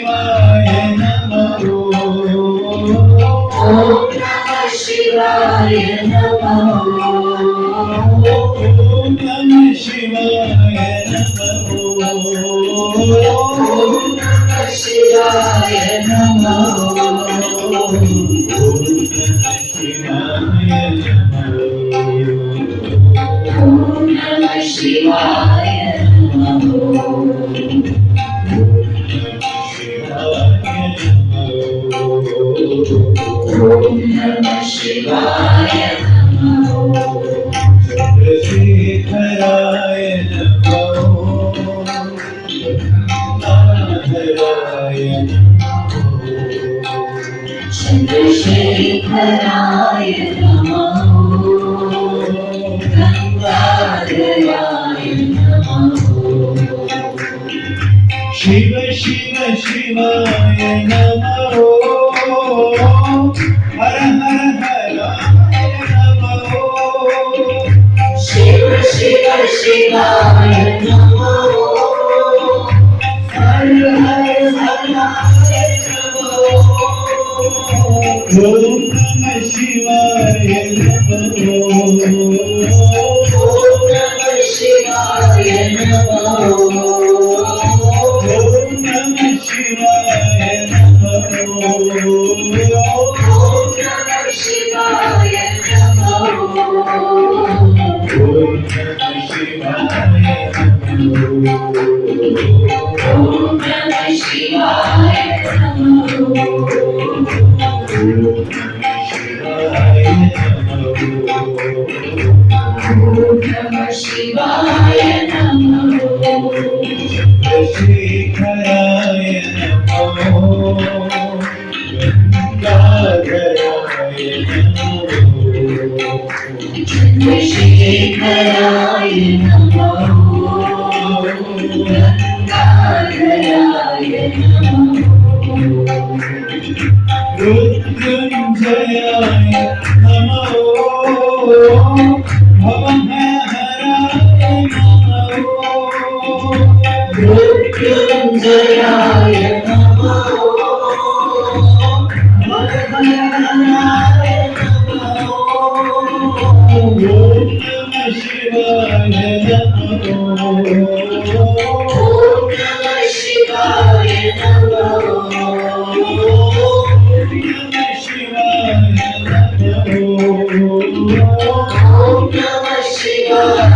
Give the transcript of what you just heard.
ಶಿವಾಯ ನಮಃ ಓಂ ನಮಃ ಶಿವಾಯ ನಮಃ ಓಂ ನಮಃ ಶಿವಾಯ ನಮಃ ಓಂ ನಮಃ ಶಿವಾಯ ನಮಃ ಓಂ ನಮಃ ಶಿವಾಯ ಶಿವಾಯ ನಮಃ ಓಂ ನಮಃ ಶಿವಾಯ ನಮಃ ಚಂದ್ರಶೇಖರಾಯ ನಮಃ ಗಂಗಾಧರಾಯ ಚಂದ್ರಶೇಖರಾಯ ನಮಃ ಗಂಗಾಧರಾಯ ನಮಃ ಶಿವ ಶಿವ ಶಿವಾಯ ನಮಃ ಹರ ಹರ ಹರಾಯ ನಮಃ ಶಿವ ಶಿವ ಶಿವಾಯ ನಮಃ ಹರ ಹರ ಹರಾಯ ನಮಃ ಓಂ ನಮಃ ಶಿವಾಯ ನಮಃ ಓಂ ನಮಃ ಶಿವಾಯ ನಮಃ ಓಂ ನಮಃ ಶಿವಾಯ ನಮಃ ಓಂ ನಮಃ ಶಿವಾಯ ನಮಃ ಓಂ ನಮಃ ಶಿವಾಯ ನಮಃ ಓಂ ನಮಃ ಶಿವಾಯ ನಮಃ ನಮಃ ಶಿವಾಯ ನಮಃ ಚಂದ್ರಶೇಖರಾಯ ನಮಃ ಗಂಗಾಧರಾಯ ನಮಃ ಚಂದ್ರಶೇಖರಾಯ ನಮಃ ಗಂಗಾಧರಾಯ ನಮಃ ರುದ್ರಂಜಯಾಯ ನಮಃ ಭವಹರಾಯ ನಮಃ ಮೃತ್ಯುಂಜಯಾಯ ನಮಃ ಭವಹರಾಯ ನಮಃ ಓಂ ನಮಃ ಶಿವಾಯ ನಮಃ ಓಂ ನಮಃ ಶಿವಾಯ ನಮಃ ಓಂ ನಮಃ ಶಿವಾಯ